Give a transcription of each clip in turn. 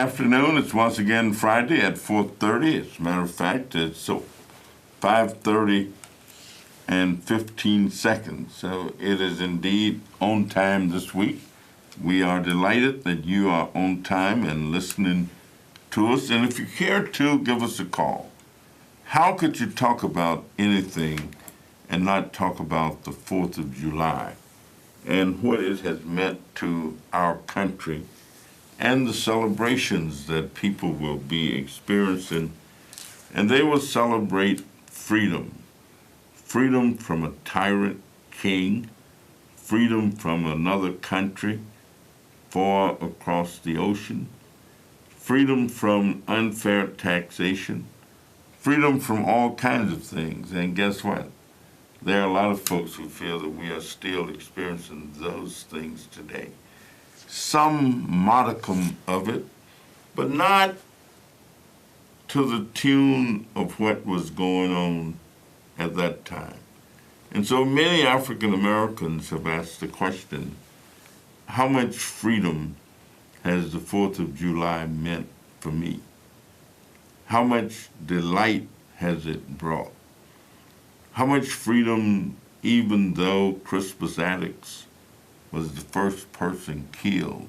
afternoon. It's once again Friday at 4:30. As a matter of fact, it's 5:30 and 15 seconds. So it is indeed on time this week. We are delighted that you are on time and listening to us. And if you care to, give us a call. How could you talk about anything and not talk about the 4th of July and what it has meant to our country and the celebrations that people will be experiencing? And they will celebrate freedom. Freedom from a tyrant king, freedom from another country far across the ocean, freedom from unfair taxation, freedom from all kinds of things. And guess what? There are a lot of folks who feel that we are still experiencing those things today. Some modicum of it, but not to the tune of what was going on at that time. And so many African Americans have asked the question, how much freedom has the 4th of July meant for me? How much delight has it brought? How much freedom, even though Crispus Attucks was the first person killed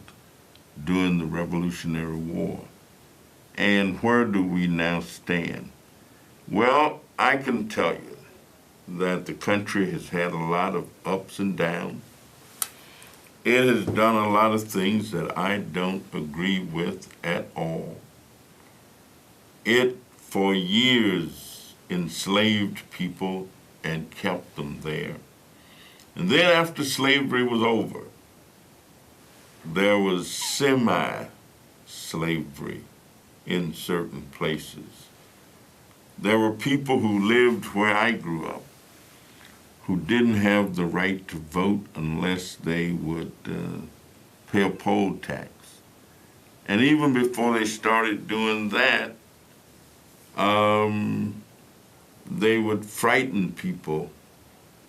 during the Revolutionary War? And where do we now stand? Well, I can tell you that the country has had a lot of ups and downs. It has done a lot of things that I don't agree with at all. It, for years, enslaved people and kept them there. And then after slavery was over, there was semi-slavery in certain places. There were people who lived where I grew up who didn't have the right to vote unless they would pay a poll tax. And even before they started doing that, they would frighten people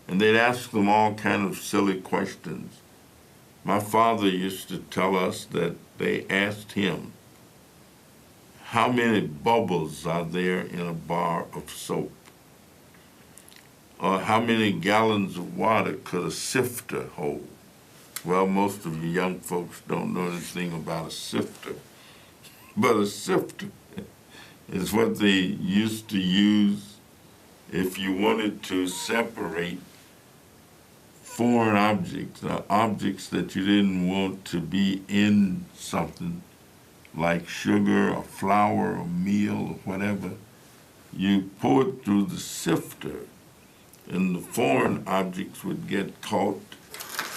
and they'd ask them all kind of silly questions. My father used to tell us that they asked him, how many bubbles are there in a bar of soap? Or how many gallons of water could a sifter hold? Well, most of you young folks don't know anything about a sifter. But a sifter is what they used to use if you wanted to separate foreign objects, objects that you didn't want to be in something, like sugar or flour or meal or whatever. You pour it through the sifter, and the foreign objects would get caught,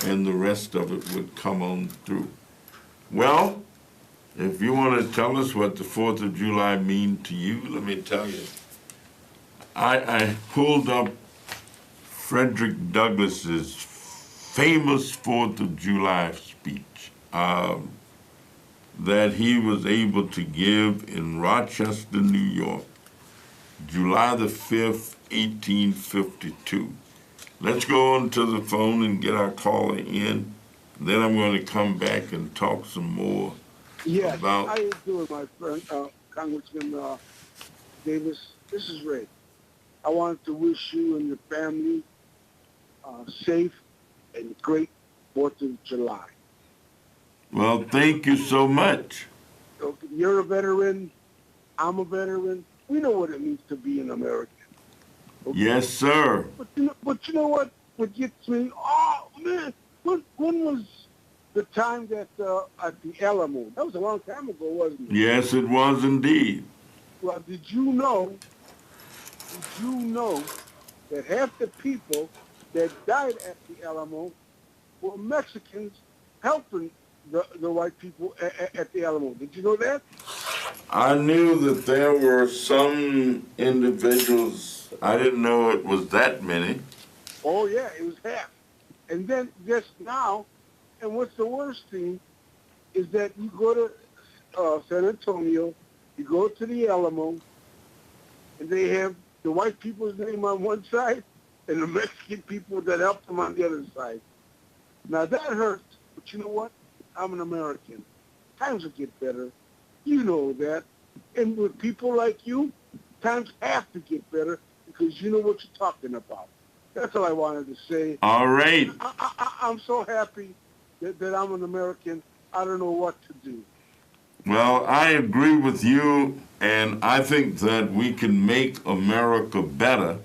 and the rest of it would come on through. Well, if you want to tell us what the 4th of July means to you, let me tell you. I pulled up Frederick Douglass's famous 4th of July speech that he was able to give in Rochester, New York, July the 5th, 1852. Let's go on to the phone and get our caller in. Then I'm going to come back and talk some more about... How you doing, my friend, Congressman Davis? This is Ray. I wanted to wish you and your family safe and great 4th of July. Well, thank you so much. Okay, you're a veteran. I'm a veteran. We know what it means to be an American. Okay? Yes, sir. But you know what? What gets me? Oh man, when was the time that at the Alamo? That was a long time ago, wasn't it? Yes, it was indeed. Well, did you know that half the people that died at the Alamo were Mexicans helping the white people at the Alamo? Did you know that? I knew that there were some individuals. I didn't know it was that many. Oh, yeah, it was half. And then just now, and what's the worst thing is that you go to San Antonio, you go to the Alamo, and they have the white people's name on one side and the Mexican people that helped them on the other side. Now, that hurts, but you know what? I'm an American. Times will get better. You know that. And with people like you, times have to get better because you know what you're talking about. That's all I wanted to say. All right. I'm so happy that I'm an American. I don't know what to do. Well, I agree with you, and I think that we can make America better.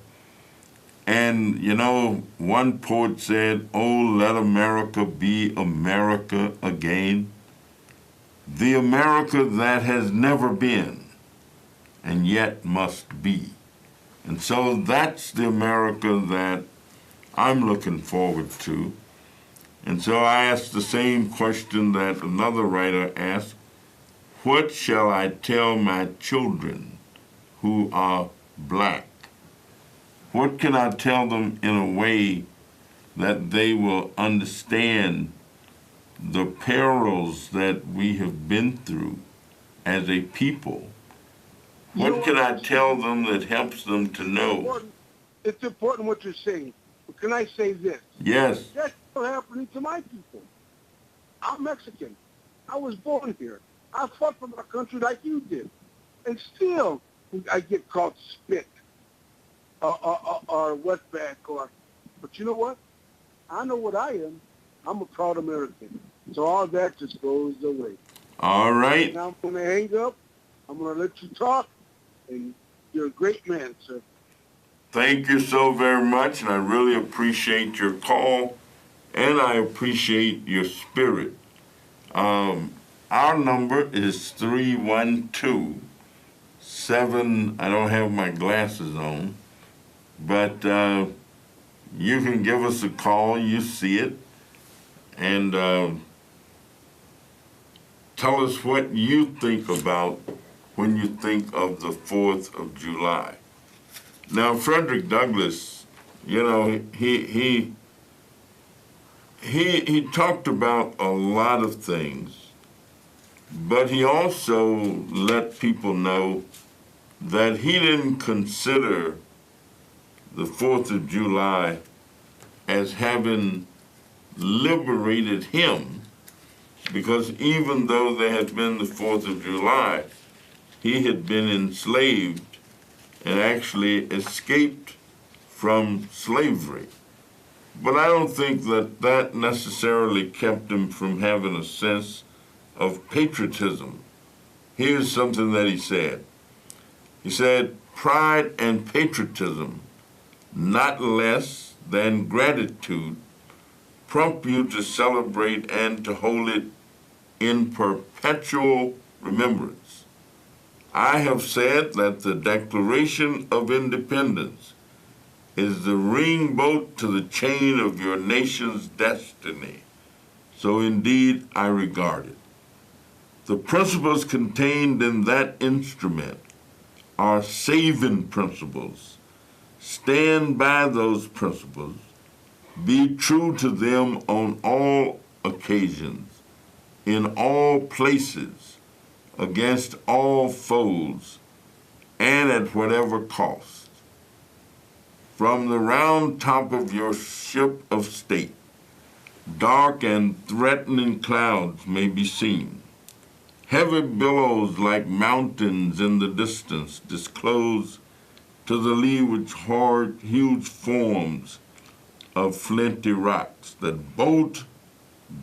And, you know, one poet said, "Oh, let America be America again." The America that has never been and yet must be. And so that's the America that I'm looking forward to. And so I asked the same question that another writer asked: what shall I tell my children who are black? What can I tell them in a way that they will understand the perils that we have been through as a people? What can I tell them that helps them to know? It's important what you're saying. But can I say this? Yes. That's still happening to my people. I'm Mexican. I was born here. I fought for my country like you did. And still, I get called spit or wetback but you know what? I know what I am. I'm a proud American. So all that just goes away. All right. Now I'm going to hang up. I'm going to let you talk. And you're a great man, sir. Thank you so very much, and I really appreciate your call, and I appreciate your spirit. Our number is 312-7. I don't have my glasses on, but you can give us a call. You see it, and tell us what you think about when you think of the 4th of July. Now, Frederick Douglass, you know, he talked about a lot of things, but he also let people know that he didn't consider the 4th of July as having liberated him, because even though there had been the 4th of July, he had been enslaved and actually escaped from slavery. But I don't think that that necessarily kept him from having a sense of patriotism. Here's something that he said. He said, "Pride and patriotism, not less than gratitude, prompt you to celebrate and to hold it in perpetual remembrance. I have said that the Declaration of Independence is the ring bolt to the chain of your nation's destiny. So indeed I regard it. The principles contained in that instrument are saving principles. Stand by those principles. Be true to them on all occasions, in all places, against all foes, and at whatever cost. From the round top of your ship of state, dark and threatening clouds may be seen. Heavy billows like mountains in the distance disclose to the leeward huge forms of flinty rocks that bolt,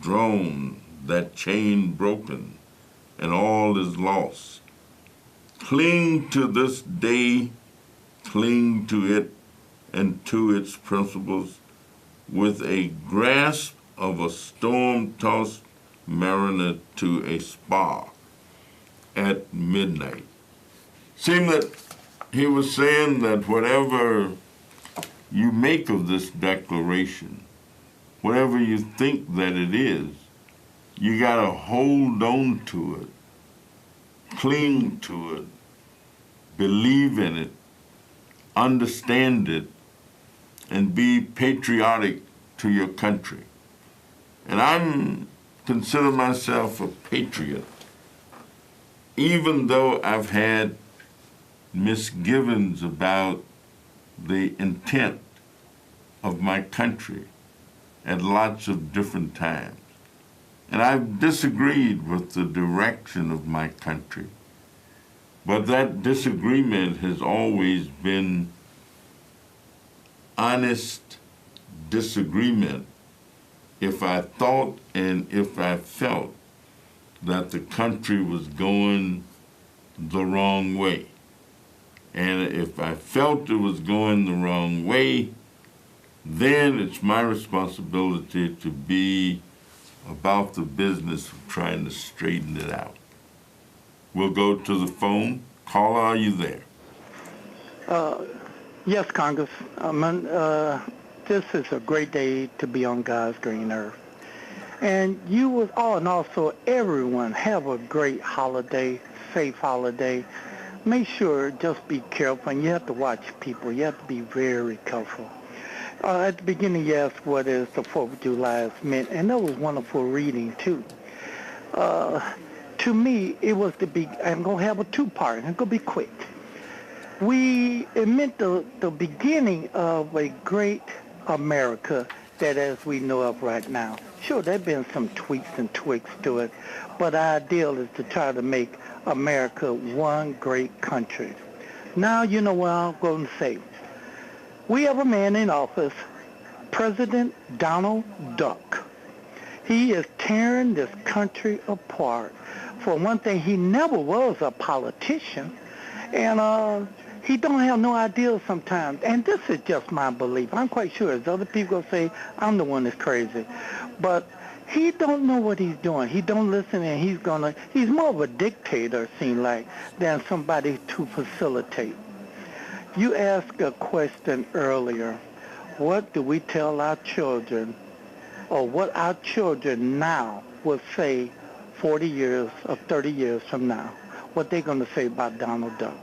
drone, that chain broken, and all is lost. Cling to this day, cling to it and to its principles with a grasp of a storm-tossed mariner to a spar at midnight." Seemed that he was saying that whatever you make of this declaration, whatever you think that it is, you gotta hold on to it, cling to it, believe in it, understand it, and be patriotic to your country. And I consider myself a patriot, even though I've had misgivings about the intent of my country at lots of different times. And I've disagreed with the direction of my country. But that disagreement has always been honest disagreement if I thought and if I felt that the country was going the wrong way. And if I felt it was going the wrong way, then it's my responsibility to be about the business of trying to straighten it out. We'll go to the phone. Caller, are you there? Yes, Congressman. This is a great day to be on God's green earth. And you was all, and also everyone, have a great holiday, safe holiday. Make sure, just be careful, and you have to watch people. You have to be very careful. At the beginning, you asked what is the 4th of July meant, and that was wonderful reading, too. To me, it was I'm going to have a two-part, and it's going to be quick. It meant the beginning of a great America that as we know of right now. Sure, there have been some tweaks and tweaks to it, but the ideal is to try to make America one great country. Now you know what I'm going to say. We have a man in office, President Donald Duck. He is tearing this country apart. For one thing, he never was a politician, and he don't have no ideas sometimes. And this is just my belief. I'm quite sure as other people say I'm the one that's crazy. But he don't know what he's doing. He don't listen, and he's more of a dictator, seem like, than somebody to facilitate. You asked a question earlier. What do we tell our children, or what our children now will say 40 years or 30 years from now? What they're going to say about Donald Duck?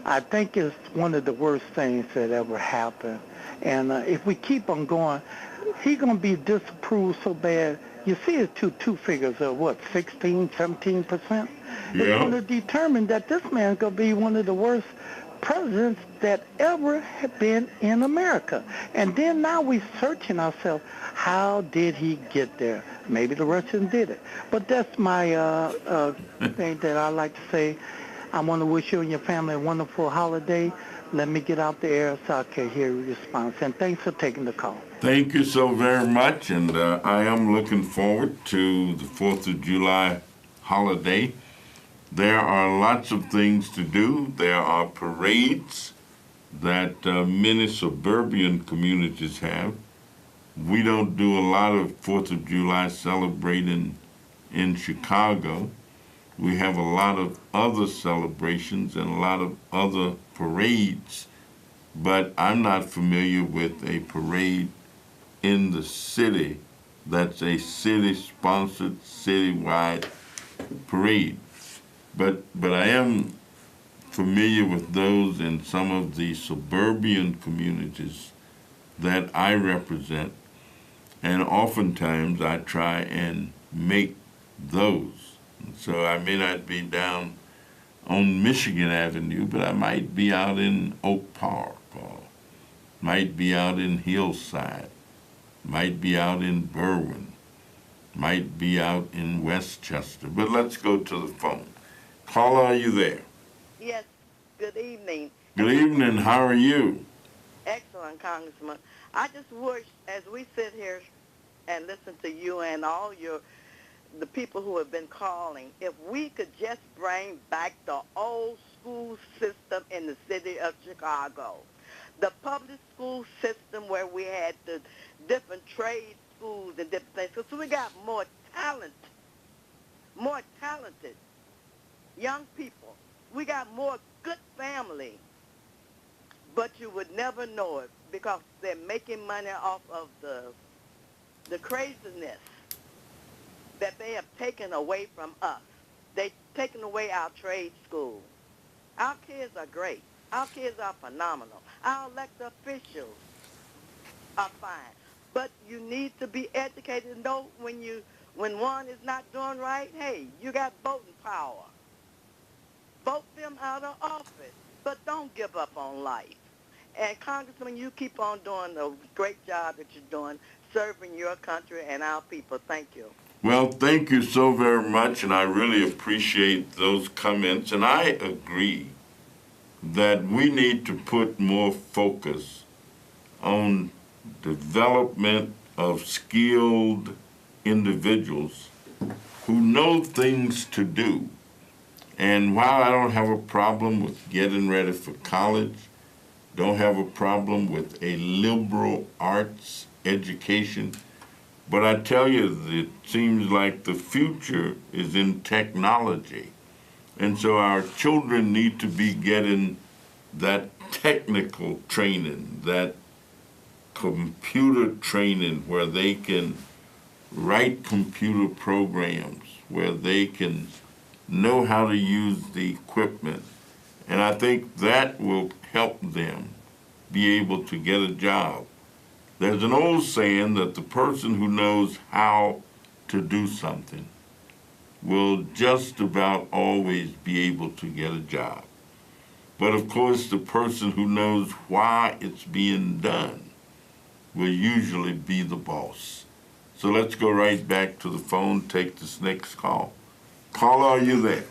I think it's one of the worst things that ever happened. And if we keep on going, he's going to be disapproved so bad. You see it's two figures of what, 16, 17%? Yeah. It's going to determine that this man's going to be one of the worst presidents that ever have been in America. And then now we're searching ourselves, how did he get there? Maybe the Russians did it. But that's my thing that I like to say. I want to wish you and your family a wonderful holiday. Let me get out the air so I can hear your response. And thanks for taking the call. Thank you so very much, and I am looking forward to the 4th of July holiday. There are lots of things to do. There are parades that many suburban communities have. We don't do a lot of 4th of July celebrating in Chicago. We have a lot of other celebrations and a lot of other parades, but I'm not familiar with a parade in the city that's a city-sponsored, citywide parade. But I am familiar with those in some of the suburban communities that I represent, and oftentimes I try and make those. So I may not be down on Michigan Avenue, but I might be out in Oak Park, or might be out in Hillside, might be out in Berwyn, might be out in Westchester. But let's go to the phone. Caller, are you there? Yes, good evening. Good evening. How are you? Excellent, Congressman. I just wish, as we sit here and listen to you and all the people who have been calling, if we could just bring back the old school system in the city of Chicago. The public school system where we had the different trade schools and different things. So we got more talented young people. We got more good family, but you would never know it because they're making money off of the craziness that they have taken away from us. They've taken away our trade school. Our kids are great. Our kids are phenomenal. Our elected officials are fine. But you need to be educated and know when one is not doing right, hey, you got voting power. Vote them out of office, but don't give up on life. And Congressman, you keep on doing the great job that you're doing, serving your country and our people. Thank you. Well, thank you so very much, and I really appreciate those comments. And I agree that we need to put more focus on development of skilled individuals who know things to do. And while I don't have a problem with getting ready for college, don't have a problem with a liberal arts education, but I tell you, it seems like the future is in technology. And so our children need to be getting that technical training, that computer training where they can write computer programs, where they can know how to use the equipment. And I think that will help them be able to get a job. There's an old saying that the person who knows how to do something will just about always be able to get a job. But of course, the person who knows why it's being done will usually be the boss. So let's go right back to the phone, take this next call. Caller, are you there?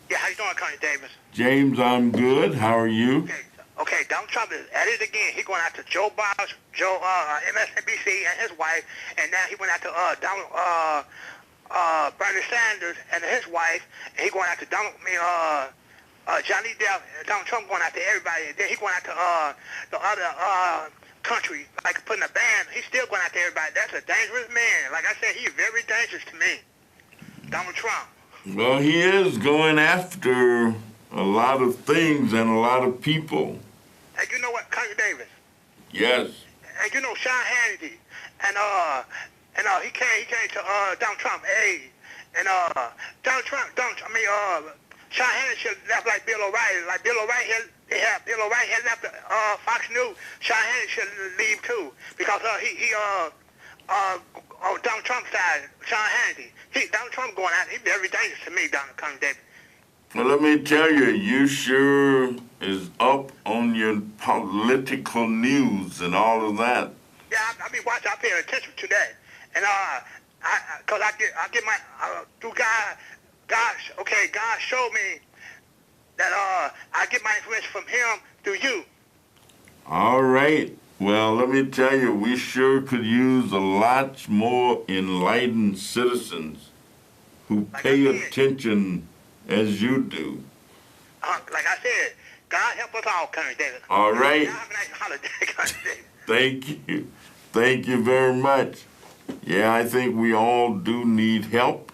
Yeah, how you doing, Connie Davis? James, I'm good. How are you? Okay, Donald Trump is at it again. He going after Joe Biden, MSNBC, and his wife, and now he went after Bernie Sanders and his wife, and he going after Johnny Depp, and Donald Trump going after everybody, and then he going after the other country, like putting a ban. He's still going after everybody. That's a dangerous man. Like I said, he's very dangerous to me, Donald Trump. Well, he is going after a lot of things and a lot of people. And you know what, Connie Davis? Yes. And you know Sean Hannity, and he came to Donald Trump, Sean Hannity should have left like Bill O'Reilly. Like Bill O'Reilly had left Fox News. Sean Hannity should leave too, because on Donald Trump's side, Sean Hannity, Donald Trump going out, he's very dangerous to me, Donald Trump, David. Well, let me tell you, you sure is up on your political news and all of that. Yeah, I be watching, I pay attention to that, and cause I get my through God showed me that I get my information from him through you. All right. Well, let me tell you, we sure could use a lot more enlightened citizens who pay attention as you do. Like I said, God help us all, Colonel David. All right. Have a nice holiday, Colonel David. Thank you. Thank you very much. Yeah, I think we all do need help.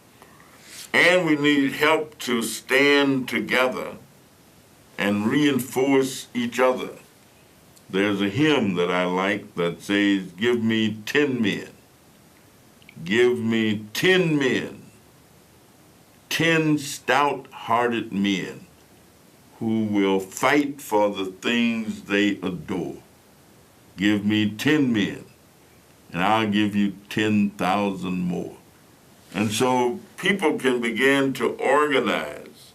And we need help to stand together and reinforce each other. There's a hymn that I like that says, give me 10 men. Give me 10 men. 10 stout-hearted men who will fight for the things they adore. Give me 10 men, and I'll give you 10,000 more. And so people can begin to organize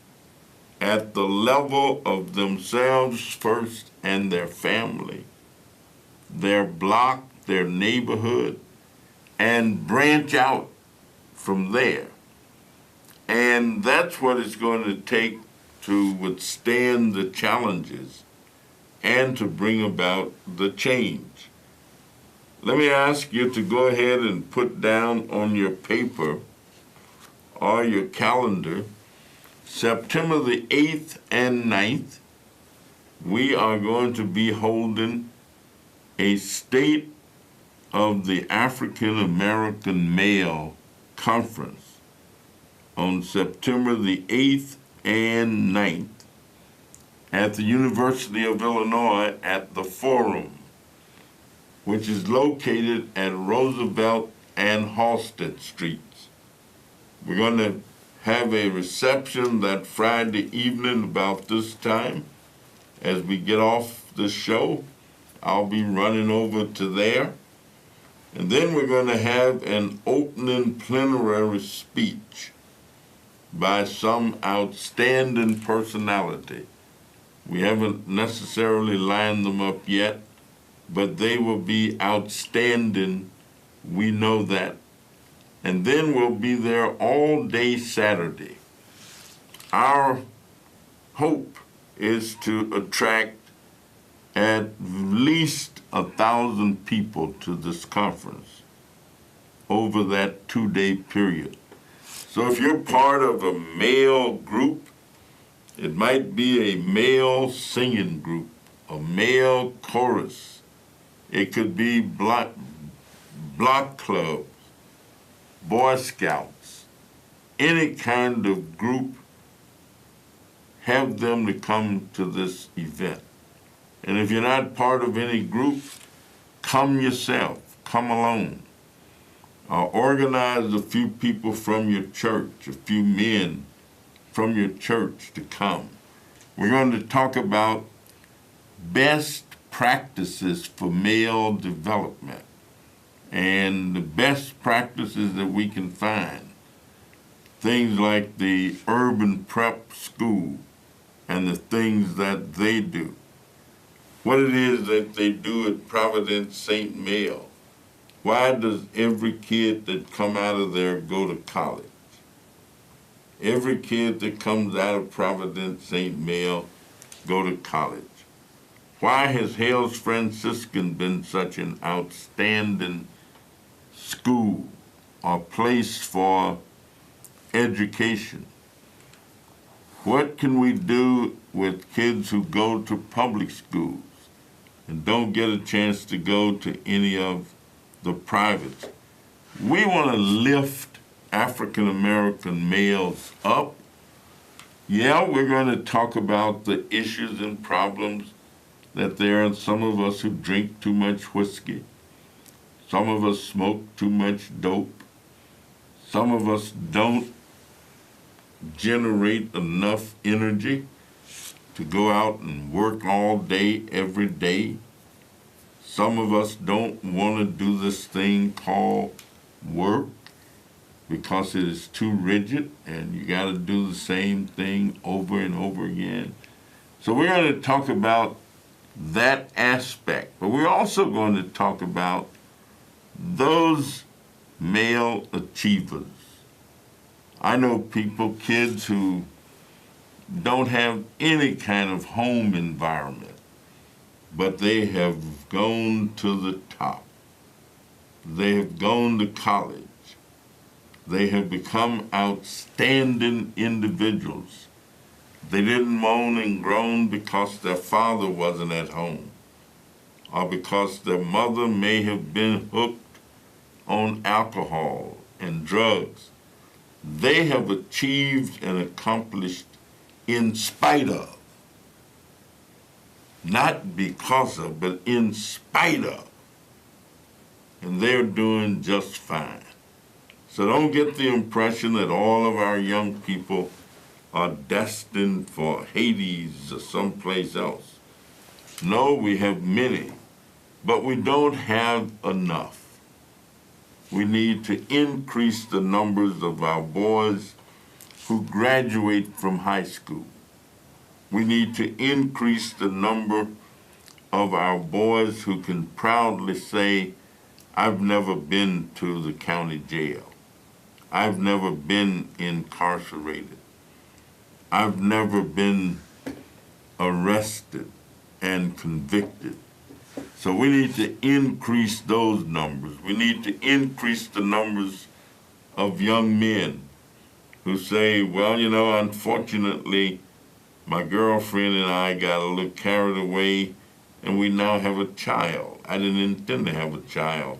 at the level of themselves first and their family, their block, their neighborhood, and branch out from there. And that's what it's going to take to withstand the challenges and to bring about the change. Let me ask you to go ahead and put down on your paper or your calendar, September the 8th and 9th, we are going to be holding a State of the African American Male Conference on September the 8th and 9th at the University of Illinois at the Forum, which is located at Roosevelt and Halsted Streets. We're going to have a reception that Friday evening about this time. As we get off the show, I'll be running over to there. And then we're going to have an opening plenary speech by some outstanding personality. We haven't necessarily lined them up yet, but they will be outstanding. We know that. and then we'll be there all day Saturday. Our hope is to attract at least 1,000 people to this conference over that 2-day period. So if you're part of a male group, it might be a male singing group, a male chorus. It could be block clubs, Boy Scouts, any kind of group. Have them to come to this event. And if you're not part of any group, come yourself, come alone. Organize a few people from your church, a few men from your church to come. We're going to talk about best practices for male development and the best practices that we can find. Things like the urban prep school and the things that they do. What it is that they do at Providence St. Mail. Why does every kid that come out of there go to college? Every kid that comes out of Providence St. Mail go to college. Why has Hales Franciscan been such an outstanding school or place for education? What can we do with kids who go to public schools and don't get a chance to go to any of the privates? We want to lift African American males up. Yeah, we're going to talk about the issues and problems that there are some of us who drink too much whiskey. Some of us smoke too much dope. Some of us don't generate enough energy to go out and work all day, every day. Some of us don't want to do this thing called work because it is too rigid and you got to do the same thing over and over again. So we're going to talk about that aspect, but we're also going to talk about those male achievers. I know people, kids who don't have any kind of home environment, but they have gone to the top. They have gone to college. They have become outstanding individuals. They didn't moan and groan because their father wasn't at home, or because their mother may have been hooked on alcohol and drugs. They have achieved and accomplished in spite of, not because of, but in spite of. And they're doing just fine. So don't get the impression that all of our young people are destined for Hades or someplace else. No, we have many, but we don't have enough. We need to increase the numbers of our boys who graduate from high school. We need to increase the number of our boys who can proudly say, I've never been to the county jail. I've never been incarcerated. I've never been arrested and convicted. So we need to increase those numbers. We need to increase the numbers of young men who say, well, you know, unfortunately, my girlfriend and I got a little carried away and we now have a child. I didn't intend to have a child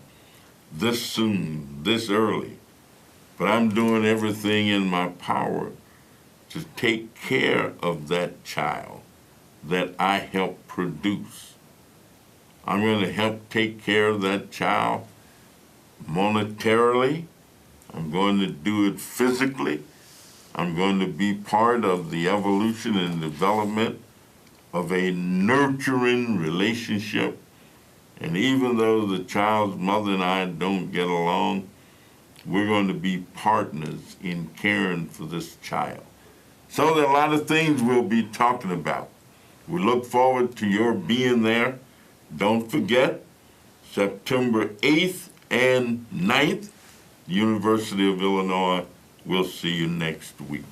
this soon, this early, but I'm doing everything in my power to take care of that child that I helped produce. I'm going to help take care of that child monetarily. I'm going to do it physically. I'm going to be part of the evolution and development of a nurturing relationship. And even though the child's mother and I don't get along, we're going to be partners in caring for this child. So there are a lot of things we'll be talking about. We look forward to your being there. Don't forget, September 8th and 9th, University of Illinois. We'll see you next week.